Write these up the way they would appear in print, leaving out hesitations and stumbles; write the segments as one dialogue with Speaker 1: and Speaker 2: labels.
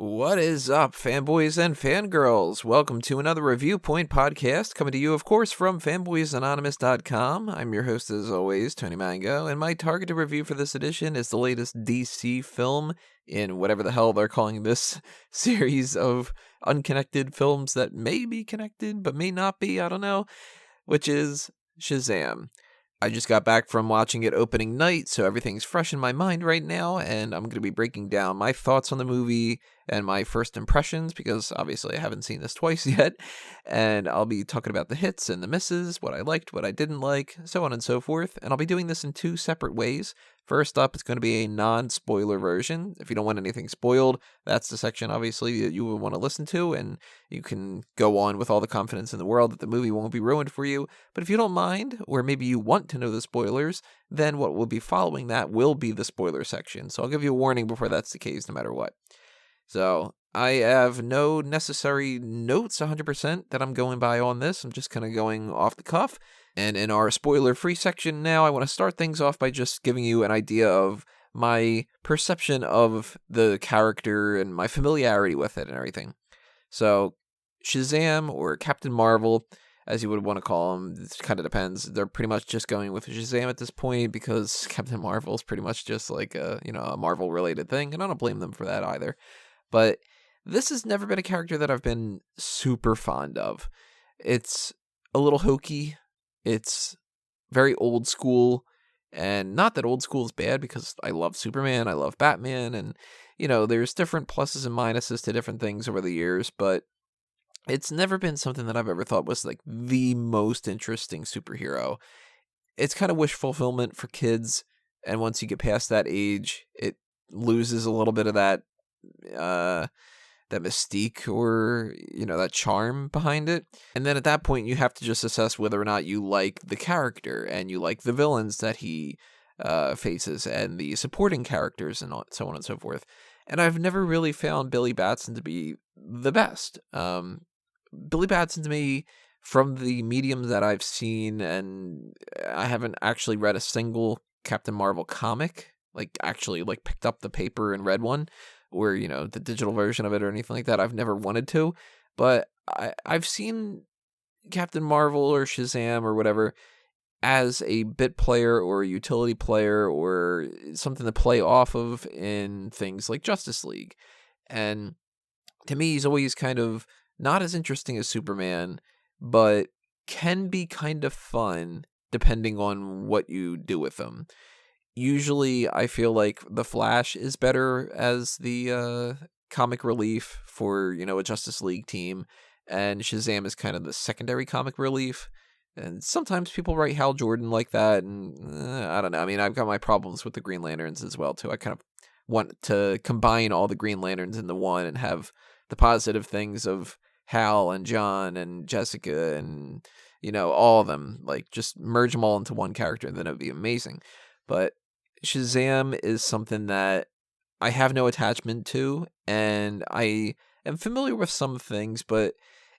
Speaker 1: What is up, fanboys and fangirls? Welcome to another Reviewpoint podcast, coming to you, of course, from fanboysanonymous.com. I'm your host, as always, Tony Mango, and my targeted review for this edition is the latest DC film in whatever the hell they're calling this series of unconnected films that may be connected, but may not be, I don't know, which is Shazam. I just got back from watching it opening night, so everything's fresh in my mind right now, and I'm going to be breaking down my thoughts on the movie and my first impressions, because obviously I haven't seen this twice yet, and I'll be talking about the hits and the misses, what I liked, what I didn't like, so on and so forth, and I'll be doing this in two separate ways. First up, it's going to be a non-spoiler version. If you don't want anything spoiled, that's the section, obviously, that you would want to listen to, and you can go on with all the confidence in the world that the movie won't be ruined for you. But if you don't mind, or maybe you want to know the spoilers, then what will be following that will be the spoiler section. So I'll give you a warning before that's the case, no matter what. So I have no necessary notes 100% that I'm going by on this. I'm just kind of going off the cuff. And in our spoiler-free section now, I want to start things off by just giving you an idea of my perception of the character and my familiarity with it and everything. So Shazam, or Captain Marvel, as you would want to call him, it kind of depends. They're pretty much just going with Shazam at this point because Captain Marvel is pretty much just like a Marvel-related thing, and I don't blame them for that either. But this has never been a character that I've been super fond of. It's a little hokey. It's very old school, and not that old school is bad, because I love Superman, I love Batman, and, there's different pluses and minuses to different things over the years, but it's never been something that I've ever thought was, like, the most interesting superhero. It's kind of wish fulfillment for kids, and once you get past that age, it loses a little bit of that mystique or, that charm behind it. And then at that point, you have to just assess whether or not you like the character and you like the villains that he faces and the supporting characters and so on and so forth. And I've never really found Billy Batson to be the best. Billy Batson to me, from the mediums that I've seen, and I haven't actually read a single Captain Marvel comic, actually picked up the paper and read one, or, the digital version of it or anything like that. I've never wanted to, but I've seen Captain Marvel or Shazam or whatever as a bit player or a utility player or something to play off of in things like Justice League. And to me, he's always kind of not as interesting as Superman, but can be kind of fun depending on what you do with him. Usually, I feel like The Flash is better as the comic relief for, a Justice League team, and Shazam is kind of the secondary comic relief. And sometimes people write Hal Jordan like that, and I don't know. I mean, I've got my problems with the Green Lanterns as well, too. I kind of want to combine all the Green Lanterns into one and have the positive things of Hal and John and Jessica and, all of them. Just merge them all into one character, and then it would be amazing. But Shazam is something that I have no attachment to, and I am familiar with some things, but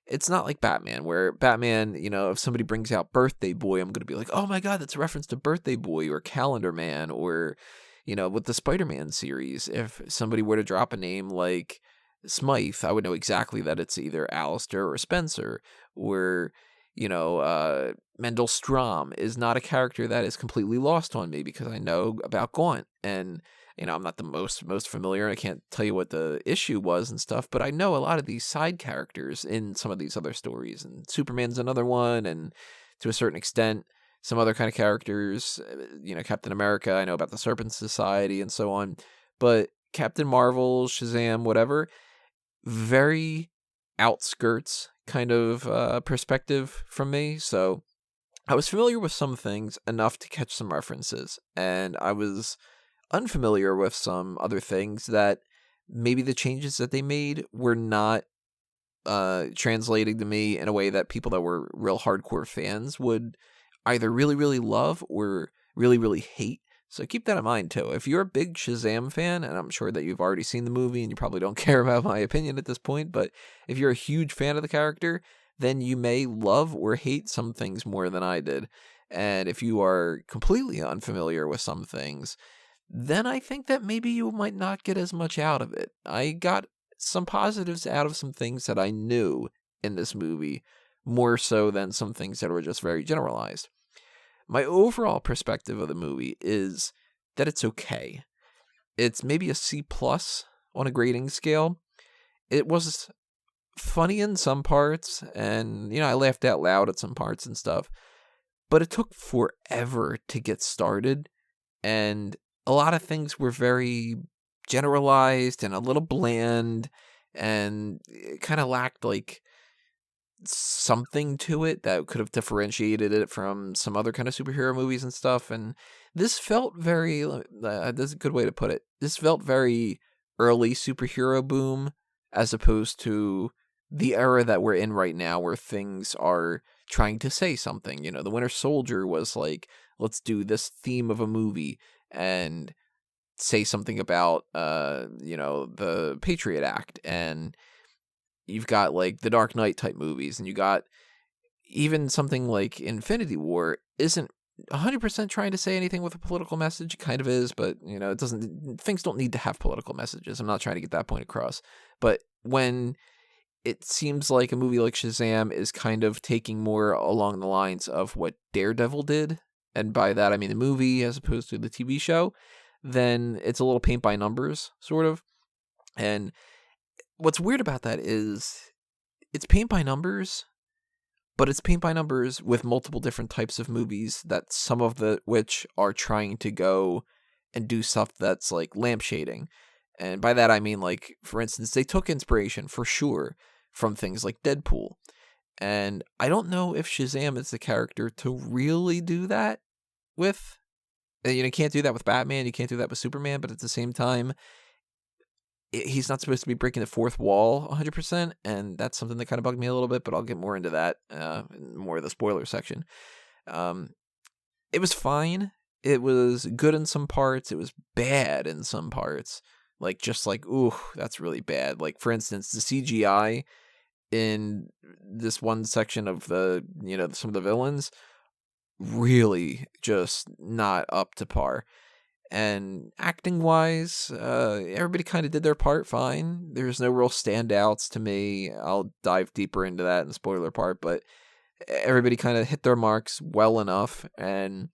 Speaker 1: it's not like Batman, where Batman, if somebody brings out Birthday Boy, I'm going to be like, oh my God, that's a reference to Birthday Boy or Calendar Man, or, with the Spider-Man series, if somebody were to drop a name like Smythe, I would know exactly that it's either Alistair or Spencer, or Mendel Strom is not a character that is completely lost on me because I know about Gaunt, and I'm not the most familiar. I can't tell you what the issue was and stuff, but I know a lot of these side characters in some of these other stories, and Superman's another one, and to a certain extent, some other kind of characters, Captain America, I know about the Serpent Society and so on, but Captain Marvel, Shazam, whatever, very outskirts kind of perspective from me. So I was familiar with some things enough to catch some references, and I was unfamiliar with some other things that maybe the changes that they made were not translating to me in a way that people that were real hardcore fans would either really, really love or really, really hate. So keep that in mind, too. If you're a big Shazam fan, and I'm sure that you've already seen the movie and you probably don't care about my opinion at this point, but if you're a huge fan of the character, then you may love or hate some things more than I did. And if you are completely unfamiliar with some things, then I think that maybe you might not get as much out of it. I got some positives out of some things that I knew in this movie, more so than some things that were just very generalized. My overall perspective of the movie is that it's okay. It's maybe a C+ on a grading scale. It was funny in some parts, and, I laughed out loud at some parts and stuff, but it took forever to get started, and a lot of things were very generalized and a little bland, and it kind of lacked, like, something to it that could have differentiated it from some other kind of superhero movies and stuff. And this felt very, that's a good way to put it. This felt very early superhero boom, as opposed to the era that we're in right now, where things are trying to say something. The Winter Soldier was like, let's do this theme of a movie and say something about, the Patriot Act. And you've got, like, the Dark Knight type movies, and you got even something like Infinity War isn't 100% trying to say anything with a political message. It kind of is, but, it doesn't, things don't need to have political messages. I'm not trying to get that point across. But when it seems like a movie like Shazam is kind of taking more along the lines of what Daredevil did, and by that I mean the movie as opposed to the TV show, then it's a little paint by numbers, sort of. And what's weird about that is it's paint by numbers, but it's paint by numbers with multiple different types of movies that some of which are trying to go and do stuff that's like lampshading. And by that I mean, like, for instance, they took inspiration for sure from things like Deadpool. And I don't know if Shazam is the character to really do that with. You can't do that with Batman, you can't do that with Superman, but at the same time, he's not supposed to be breaking the fourth wall 100%, and that's something that kind of bugged me a little bit, but I'll get more into that in more of the spoiler section. It was fine. It was good in some parts. It was bad in some parts. Ooh, that's really bad. Like, for instance, the CGI in this one section of the, some of the villains, really just not up to par. And acting-wise, everybody kind of did their part fine. There's no real standouts to me. I'll dive deeper into that in the spoiler part, but everybody kind of hit their marks well enough, and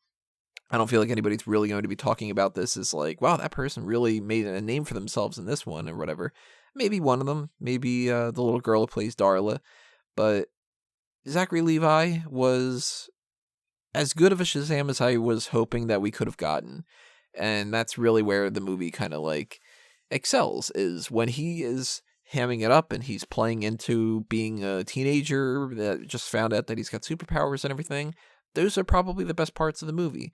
Speaker 1: I don't feel like anybody's really going to be talking about this as like, wow, that person really made a name for themselves in this one, or whatever. Maybe one of them, maybe the little girl who plays Darla, but Zachary Levi was as good of a Shazam as I was hoping that we could have gotten. And that's really where the movie kind of like excels, is when he is hamming it up and he's playing into being a teenager that just found out that he's got superpowers and everything. Those are probably the best parts of the movie.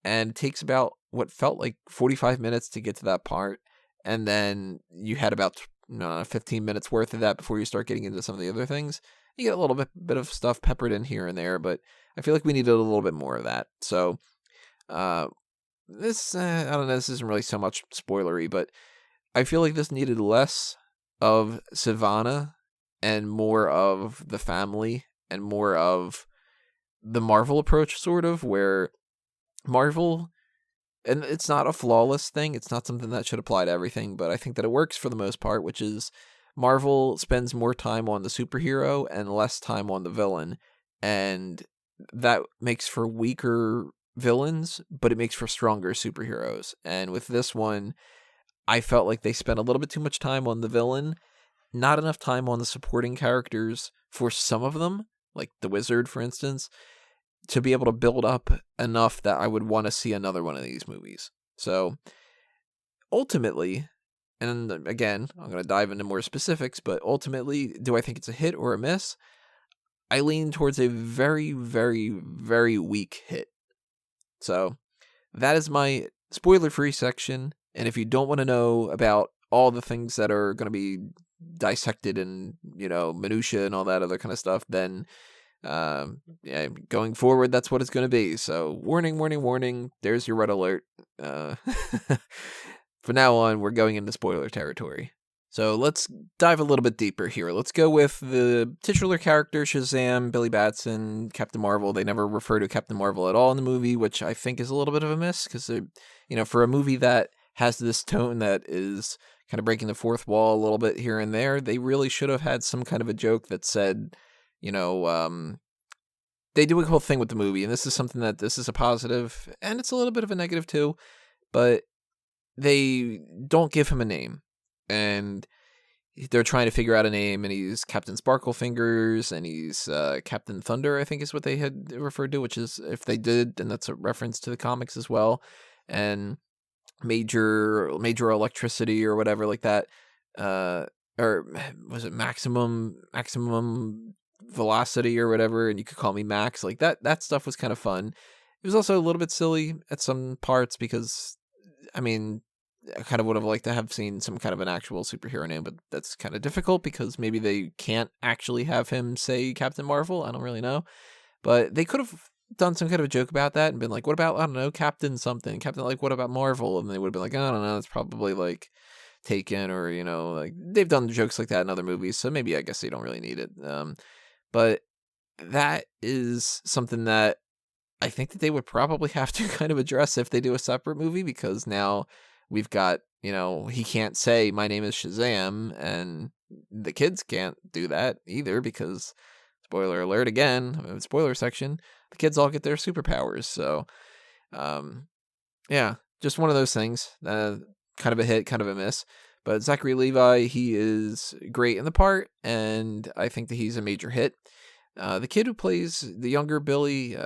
Speaker 1: And it takes about what felt like 45 minutes to get to that part. And then you had about 15 minutes worth of that before you start getting into some of the other things. You get a little bit of stuff peppered in here and there, but I feel like we needed a little bit more of that. So, this, I don't know, this isn't really so much spoilery, but I feel like this needed less of Savannah and more of the family and more of the Marvel approach, sort of, where Marvel, and it's not a flawless thing, it's not something that should apply to everything, but I think that it works for the most part, which is Marvel spends more time on the superhero and less time on the villain, and that makes for weaker villains, but it makes for stronger superheroes. And with this one, I felt like they spent a little bit too much time on the villain, not enough time on the supporting characters for some of them, like the Wizard, for instance, to be able to build up enough that I would want to see another one of these movies. So, ultimately, and again, I'm going to dive into more specifics, but ultimately, do I think it's a hit or a miss? I lean towards a very, very, very weak hit. So, that is my spoiler-free section, and if you don't want to know about all the things that are going to be dissected and, minutia and all that other kind of stuff, then, going forward, that's what it's going to be. So, warning, warning, warning, there's your red alert. From now on, we're going into spoiler territory. So let's dive a little bit deeper here. Let's go with the titular character, Shazam, Billy Batson, Captain Marvel. They never refer to Captain Marvel at all in the movie, which I think is a little bit of a miss, because, for a movie that has this tone that is kind of breaking the fourth wall a little bit here and there. They really should have had some kind of a joke that said, they do a whole thing with the movie, and this is something that this is a positive, and it's a little bit of a negative too, but they don't give him a name, and they're trying to figure out a name, and he's Captain Sparklefingers, and he's Captain Thunder, I think is what they had referred to, which is, if they did, then that's a reference to the comics as well, and Major Electricity or whatever like that, or was it Maximum Velocity or whatever, and you could call me Max. Like that stuff was kind of fun. It was also a little bit silly at some parts because, I mean, I kind of would have liked to have seen some kind of an actual superhero name, but that's kind of difficult because maybe they can't actually have him say Captain Marvel. I don't really know. But they could have done some kind of a joke about that and been like, what about, I don't know, Captain something? Captain, like, what about Marvel? And they would have been like, I don't know, it's probably like Taken, or, like they've done jokes like that in other movies, so maybe I guess they don't really need it. But that is something that I think that they would probably have to kind of address if they do a separate movie, because now we've got, he can't say my name is Shazam, and the kids can't do that either because, spoiler alert again, spoiler section, the kids all get their superpowers. So, yeah, just one of those things. Kind of a hit, kind of a miss. But Zachary Levi, he is great in the part, and I think that he's a major hit. The kid who plays the younger Billy,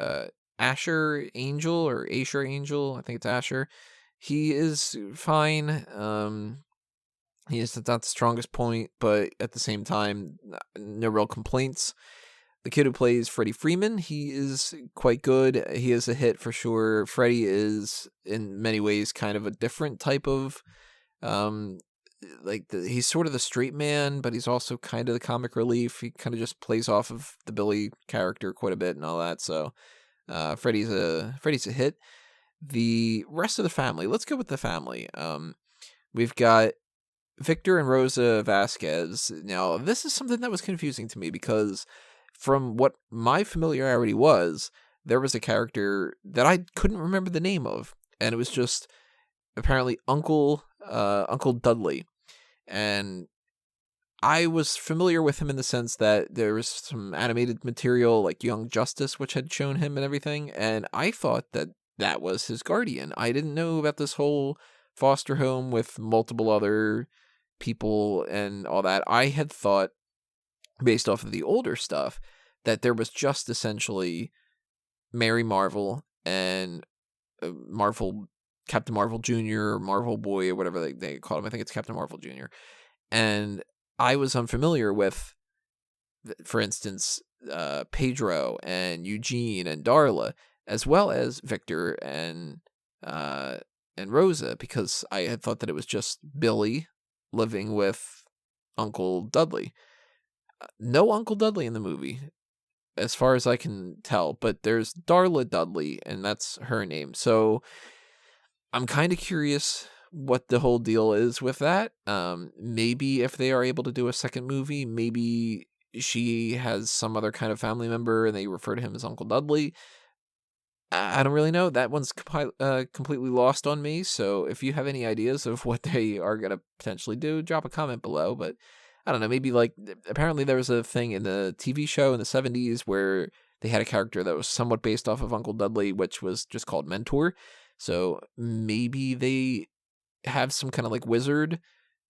Speaker 1: Asher Angel, I think it's Asher, he is fine. He is not the strongest point, but at the same time, no real complaints. The kid who plays Freddie Freeman, he is quite good. He is a hit for sure. Freddie is, in many ways, kind of a different type of, he's sort of the straight man, but he's also kind of the comic relief. He kind of just plays off of the Billy character quite a bit and all that. So, Freddie's a hit. The rest of the family, let's go with the family. We've got Victor and Rosa Vasquez. Now, this is something that was confusing to me because from what my familiarity was, there was a character that I couldn't remember the name of, and it was just apparently Uncle Dudley. And I was familiar with him in the sense that there was some animated material like Young Justice, which had shown him and everything, and I thought that was his guardian. I didn't know about this whole foster home with multiple other people and all that. I had thought, based off of the older stuff, that there was just essentially Mary Marvel and Captain Marvel Jr. or Marvel Boy or whatever they call him. I think it's Captain Marvel Jr. And I was unfamiliar with, for instance, Pedro and Eugene and Darla, as well as Victor and Rosa, because I had thought that it was just Billy living with Uncle Dudley. No Uncle Dudley in the movie, as far as I can tell, but there's Darla Dudley, and that's her name. So I'm kind of curious what the whole deal is with that. Maybe if they are able to do a second movie, maybe she has some other kind of family member and they refer to him as Uncle Dudley. I don't really know. That one's completely lost on me. So if you have any ideas of what they are going to potentially do, drop a comment below. But I don't know, maybe apparently there was a thing in the TV show in the 70s where they had a character that was somewhat based off of Uncle Dudley, which was just called Mentor. So maybe they have some kind of wizard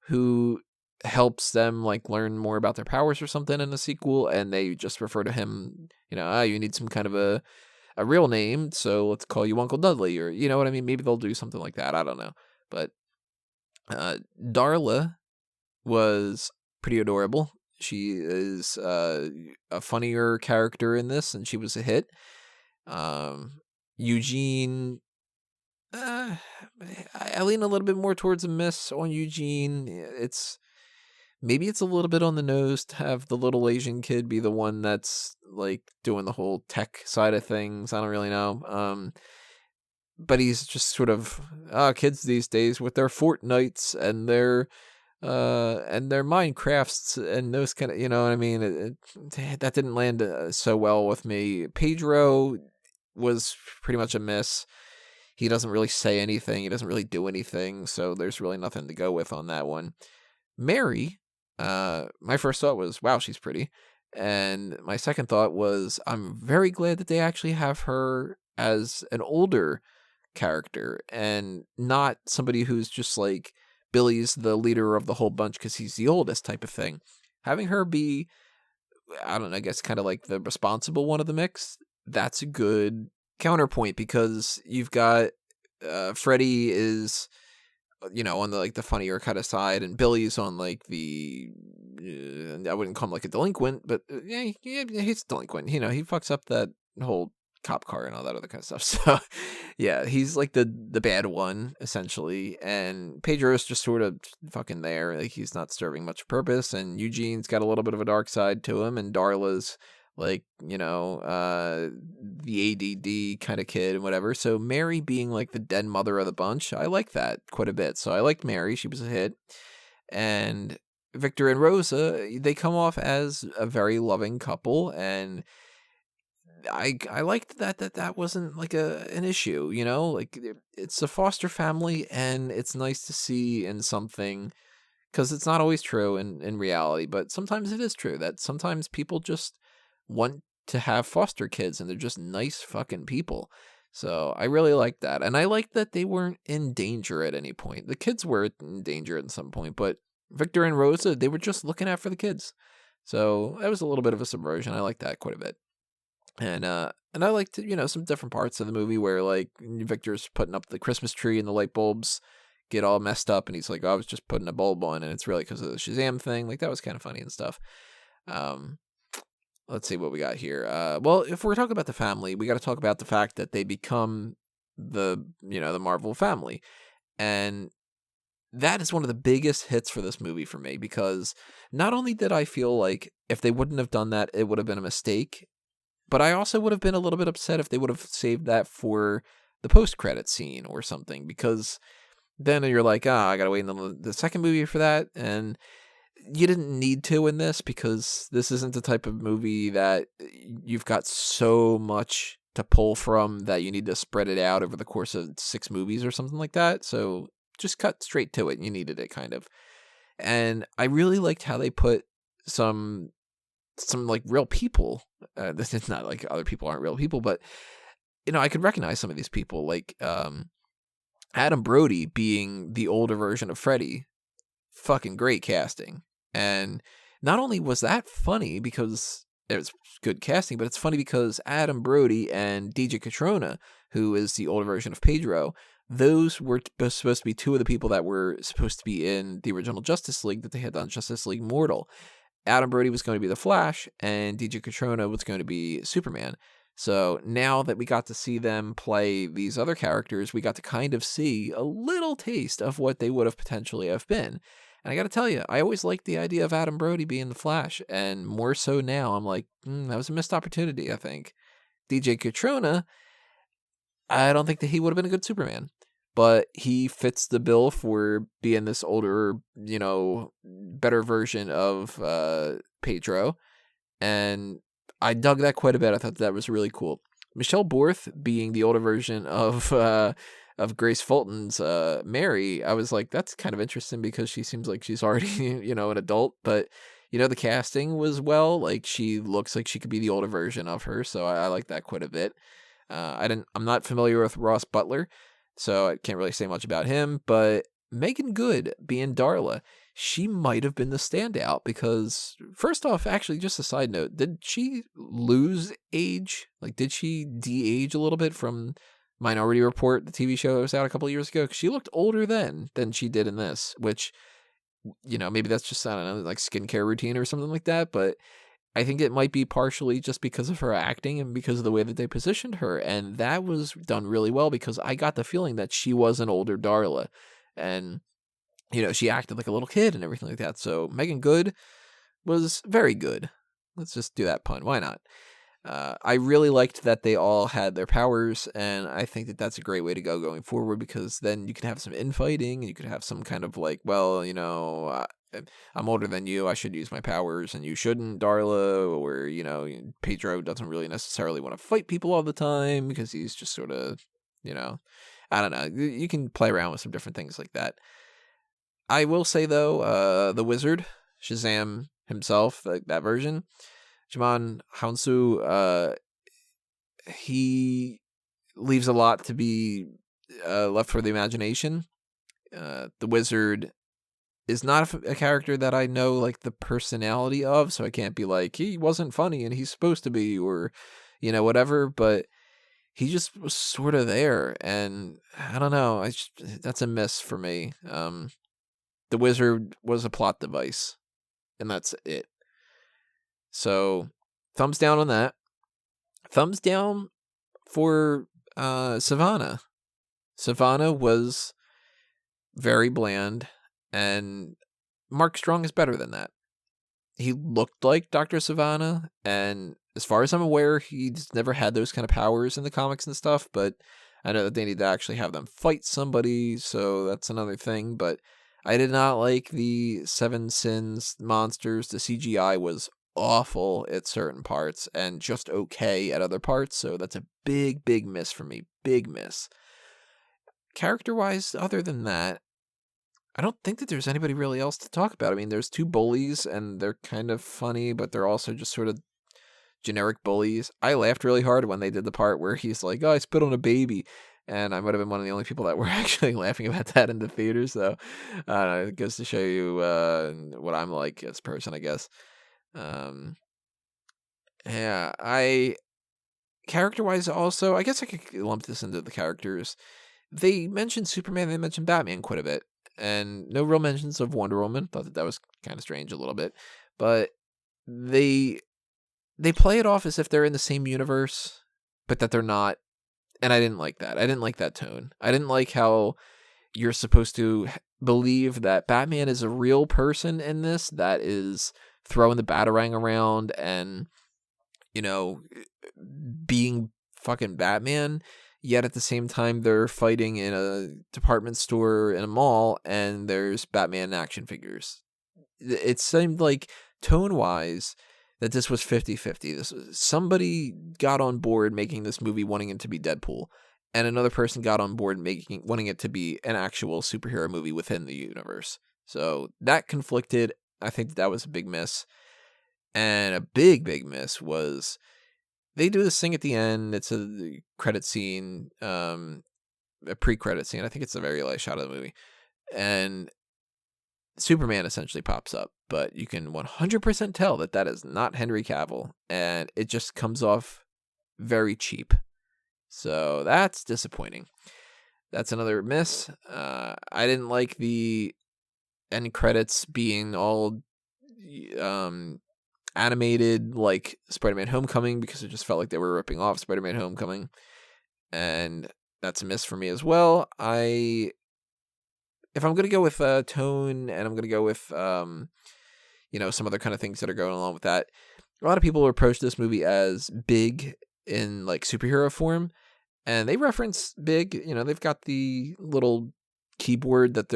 Speaker 1: who helps them learn more about their powers or something in the sequel, and they just refer to him, you need some kind of a real name, so let's call you Uncle Dudley, or you know what I mean? Maybe they'll do something like that. I don't know. But Darla was pretty adorable. She is a funnier character in this, and she was a hit. Eugene, I lean a little bit more towards a miss on Eugene. Maybe it's a little bit on the nose to have the little Asian kid be the one that's doing the whole tech side of things. I don't really know. But he's just sort of kids these days with their Fortnites and their Minecrafts and those kind of, you know what I mean? That didn't land so well with me. Pedro was pretty much a miss. he doesn't really say anything. He doesn't really do anything. So there's really nothing to go with on that one. Mary, my first thought was, wow, she's pretty. And my second thought was, I'm very glad that they actually have her as an older character and not somebody who's just like Billy's the leader of the whole bunch because he's the oldest type of thing. Having her be, I don't know, I guess kind of like the responsible one of the mix, that's a good counterpoint because you've got Freddy is, on the like the funnier kind of side, and Billy's on like the I wouldn't call him like a delinquent, but yeah, he's a delinquent. He fucks up that whole cop car and all that other kind of stuff. So yeah, he's like the bad one essentially, and Pedro's just sort of fucking there. Like he's not serving much purpose, and Eugene's got a little bit of a dark side to him, and Darla's like, the ADD kind of kid and whatever. So Mary being like the dead mother of the bunch, I like that quite a bit. So I liked Mary. She was a hit. And Victor and Rosa, they come off as a very loving couple, and I liked that wasn't like an issue, like it's a foster family, and it's nice to see in something, because it's not always true in reality, but sometimes it is true that sometimes people just want to have foster kids and they're just nice fucking people. So I really like that. And I like that they weren't in danger at any point. The kids were in danger at some point, but Victor and Rosa, they were just looking out for the kids. So that was a little bit of a subversion. I like that quite a bit. And I liked, some different parts of the movie where like Victor's putting up the Christmas tree and the light bulbs get all messed up, and he's like, oh, I was just putting a bulb on, and it's really because of the Shazam thing. Like that was kind of funny and stuff. Let's see what we got here. Well, if we're talking about the family, we got to talk about the fact that they become the Marvel family. And that is one of the biggest hits for this movie for me, because not only did I feel like if they wouldn't have done that, it would have been a mistake, but I also would have been a little bit upset if they would have saved that for the post-credit scene or something, because then you're like, I got to wait until the second movie for that. And you didn't need to in this, because this isn't the type of movie that you've got so much to pull from that you need to spread it out over the course of 6 movies or something like that. So just cut straight to it, and you needed it kind of. And I really liked how they put some like real people. This is not like other people aren't real people, but I could recognize some of these people, like Adam Brody being the older version of Freddy. Fucking great casting. And not only was that funny because it was good casting, but it's funny because Adam Brody and DJ Catrona, who is the older version of Pedro, those were supposed to be 2 of the people that were supposed to be in the original Justice League that they had done Justice League Mortal. Adam Brody was going to be the Flash, and DJ Catrona was going to be Superman. So now that we got to see them play these other characters, we got to kind of see a little taste of what they would have potentially have been. And I got to tell you, I always liked the idea of Adam Brody being the Flash, and more so now, I'm like, that was a missed opportunity, I think. DJ Catrona, I don't think that he would have been a good Superman, but he fits the bill for being this older, better version of Pedro, and I dug that quite a bit. I thought that was really cool. Michelle Borth being the older version of Grace Fulton's Mary, I was like, that's kind of interesting because she seems like she's already, an adult, but the casting was like she looks like she could be the older version of her, so I like that quite a bit. I'm not familiar with Ross Butler, so I can't really say much about him, but Megan Good being Darla, she might have been the standout because, first off, actually, just a side note, did she lose age? Like, did she de-age a little bit from Minority Report, the TV show that was out a couple of years ago? Because she looked older then than she did in this, which, maybe that's just, I don't know, like skincare routine or something like that, but I think it might be partially just because of her acting and because of the way that they positioned her, and that was done really well because I got the feeling that she was an older Darla, and she acted like a little kid and everything like that. So Megan Good was very good. Let's just do that pun. Why not? I really liked that they all had their powers, and I think that that's a great way to go going forward, because then you can have some infighting, and you could have some kind of like, well, I'm older than you, I should use my powers, and you shouldn't, Darla, or, Pedro doesn't really necessarily want to fight people all the time, because he's just sort of, I don't know. You can play around with some different things like that. I will say, though, the wizard, Shazam himself, that version, Jimon Hounsou, he leaves a lot to be left for the imagination. The wizard is not a character that I know like the personality of, so I can't be like, he wasn't funny and he's supposed to be, or, whatever, but he just was sort of there, and I don't know, that's a miss for me. The wizard was a plot device, and that's it. So, thumbs down on that. Thumbs down for Savannah. Savannah was very bland, and Mark Strong is better than that. He looked like Dr. Savannah, and as far as I'm aware, he's never had those kind of powers in the comics and stuff, but I know that they need to actually have them fight somebody, so that's another thing, but I did not like the Seven Sins monsters. The CGI was awful at certain parts, and just okay at other parts, so that's a big, big miss for me. Big miss. Character-wise, other than that, I don't think that there's anybody really else to talk about. I mean, there's two bullies, and they're kind of funny, but they're also just sort of generic bullies. I laughed really hard when they did the part where he's like, oh, I spit on a baby. And I might have been one of the only people that were actually laughing about that in the theater. So it goes to show you what I'm like as a person, I guess. Character-wise also, I guess I could lump this into the characters. They mentioned Superman, they mentioned Batman quite a bit. And no real mentions of Wonder Woman. Thought that was kind of strange a little bit. But they play it off as if they're in the same universe, but that they're not. And I didn't like that. I didn't like that tone. I didn't like how you're supposed to believe that Batman is a real person in this that is throwing the Batarang around and, being fucking Batman. Yet at the same time, they're fighting in a department store in a mall, and there's Batman action figures. It seemed like, tone-wise, that this was 50-50. Somebody got on board making this movie wanting it to be Deadpool, and another person got on board wanting it to be an actual superhero movie within the universe. So that conflicted. I think that was a big miss. And a big, big miss was they do this thing at the end. It's a credit scene, a pre-credit scene. I think it's the very last shot of the movie. And Superman essentially pops up, but you can 100% tell that is not Henry Cavill, and it just comes off very cheap. So that's disappointing. That's another miss. I didn't like the end credits being all animated like Spider-Man Homecoming, because it just felt like they were ripping off Spider-Man Homecoming, and that's a miss for me as well. If I'm going to go with tone, and I'm going to go with some other kind of things that are going along with that, a lot of people approach this movie as Big in like superhero form, and they reference Big. They've got the little keyboard that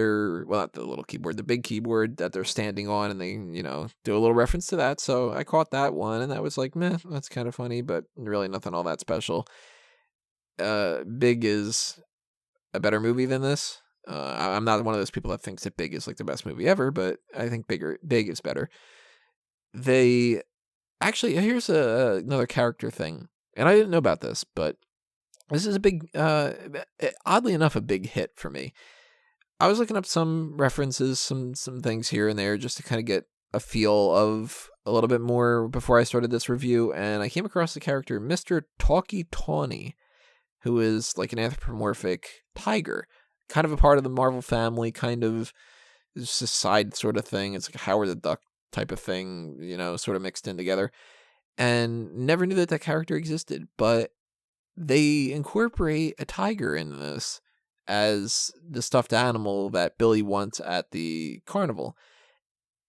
Speaker 1: not the little keyboard, the big keyboard that they're standing on, and they, do a little reference to that. So I caught that one, and that was like, meh, that's kind of funny, but really nothing all that special. Big is a better movie than this. I'm not one of those people that thinks that Big is like the best movie ever, but I think Big is better. They actually, here's another character thing, and I didn't know about this, but this is a big, oddly enough, a big hit for me. I was looking up some references, some things here and there, just to kind of get a feel of a little bit more before I started this review, and I came across the character Mr. Talkie Tawny, who is like an anthropomorphic tiger, kind of a part of the Marvel family, kind of just a side sort of thing. It's like a Howard the Duck type of thing, sort of mixed in together. And never knew that character existed, but they incorporate a tiger in this as the stuffed animal that Billy wants at the carnival.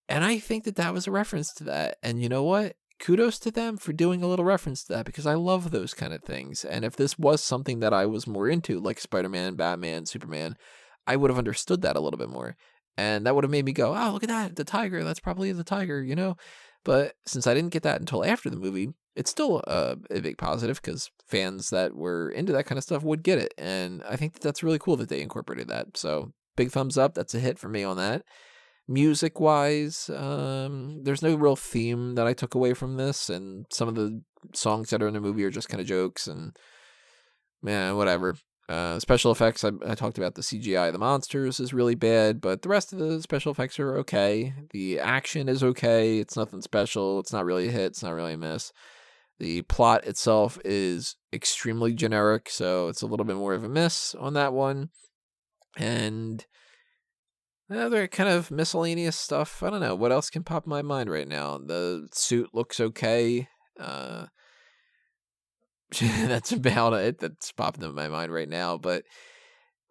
Speaker 1: And I think that was a reference to that. And you know what? Kudos to them for doing a little reference to that, because I love those kind of things. And if this was something that I was more into, like Spider-Man, Batman, Superman, I would have understood that a little bit more. And that would have made me go, oh, look at that, the tiger, that's probably the tiger, But since I didn't get that until after the movie, it's still a big positive because fans that were into that kind of stuff would get it. And I think that's really cool that they incorporated that. So big thumbs up. That's a hit for me on that. Music wise, there's no real theme that I took away from this. And some of the songs that are in the movie are just kind of jokes and, man, whatever. Special effects, I talked about the CGI of the monsters is really bad, but the rest of the special effects are okay. The action is okay. It's nothing special. It's not really a hit. It's not really a miss. The plot itself is extremely generic, so it's a little bit more of a miss on that one. And other kind of miscellaneous stuff. I don't know. What else can pop in my mind right now? The suit looks okay. That's about it. That's popping in my mind right now. But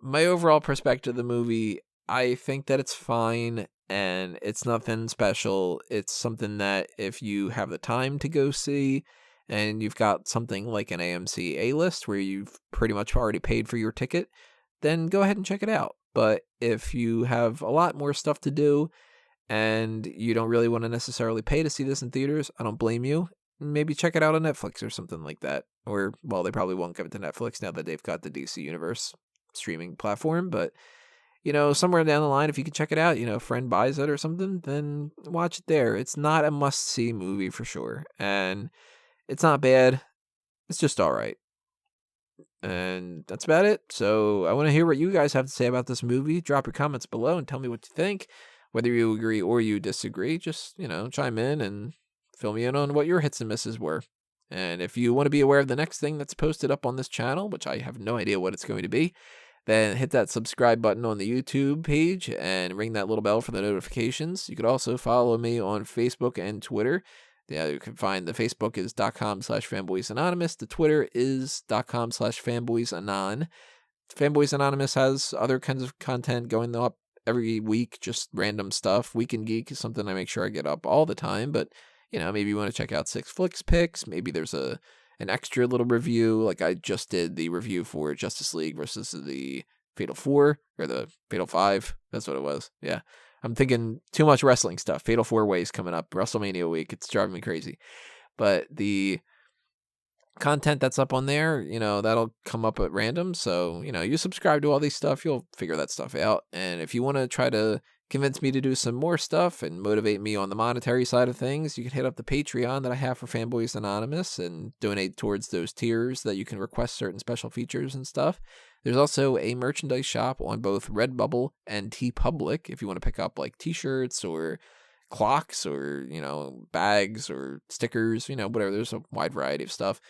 Speaker 1: my overall perspective of the movie, I think that it's fine and it's nothing special. It's something that if you have the time to go see and you've got something like an AMC A-list where you've pretty much already paid for your ticket, then go ahead and check it out. But if you have a lot more stuff to do and you don't really want to necessarily pay to see this in theaters, I don't blame you. Maybe check it out on Netflix or something like that. Or, well, they probably won't give it to Netflix now that they've got the DC Universe streaming platform. But, somewhere down the line, if you can check it out, a friend buys it or something, then watch it there. It's not a must-see movie for sure. And it's not bad. It's just all right. And that's about it. So I want to hear what you guys have to say about this movie. Drop your comments below and tell me what you think. Whether you agree or you disagree, just, chime in and fill me in on what your hits and misses were. And if you want to be aware of the next thing that's posted up on this channel, which I have no idea what it's going to be, then hit that subscribe button on the YouTube page and ring that little bell for the notifications. You could also follow me on Facebook and Twitter. Yeah, you can find the Facebook is .com/Fanboys Anonymous. The Twitter is .com/Fanboys Anon. Fanboys Anonymous has other kinds of content going up every week, just random stuff. Week in Geek is something I make sure I get up all the time, but maybe you want to check out 6 Flicks Picks. Maybe there's an extra little review. Like I just did the review for Justice League versus the Fatal 4 or the Fatal 5. That's what it was. Yeah. I'm thinking too much wrestling stuff. Fatal 4-Way is coming up. WrestleMania week. It's driving me crazy. But the content that's up on there, that'll come up at random. So, you subscribe to all these stuff, you'll figure that stuff out. And if you want to try to convince me to do some more stuff and motivate me on the monetary side of things, you can hit up the Patreon that I have for Fanboys Anonymous and donate towards those tiers that you can request certain special features and stuff. There's also a merchandise shop on both Redbubble and TeePublic if you want to pick up like t-shirts or clocks or, bags or stickers, whatever. There's a wide variety of stuff.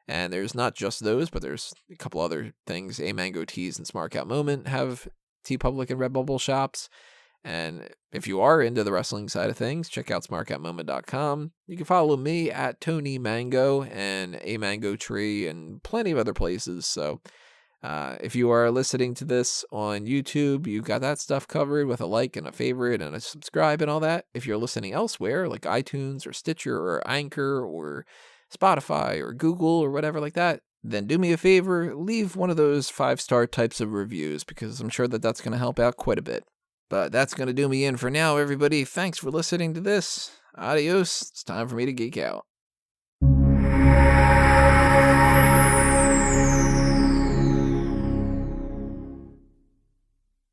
Speaker 1: And there's not just those, but there's a couple other things. A Mango Tees and Smart Out Moment have TeePublic and Redbubble shops. And if you are into the wrestling side of things, check out smartoutmoment.com. You can follow me at Tony Mango and A Mango Tree and plenty of other places. So if you are listening to this on YouTube, you've got that stuff covered with a like and a favorite and a subscribe and all that. If you're listening elsewhere, like iTunes or Stitcher or Anchor or Spotify or Google or whatever like that, then do me a favor, leave one of those 5-star types of reviews because I'm sure that that's going to help out quite a bit. But that's going to do me in for now, everybody. Thanks for listening to this. Adios. It's time for me to geek out.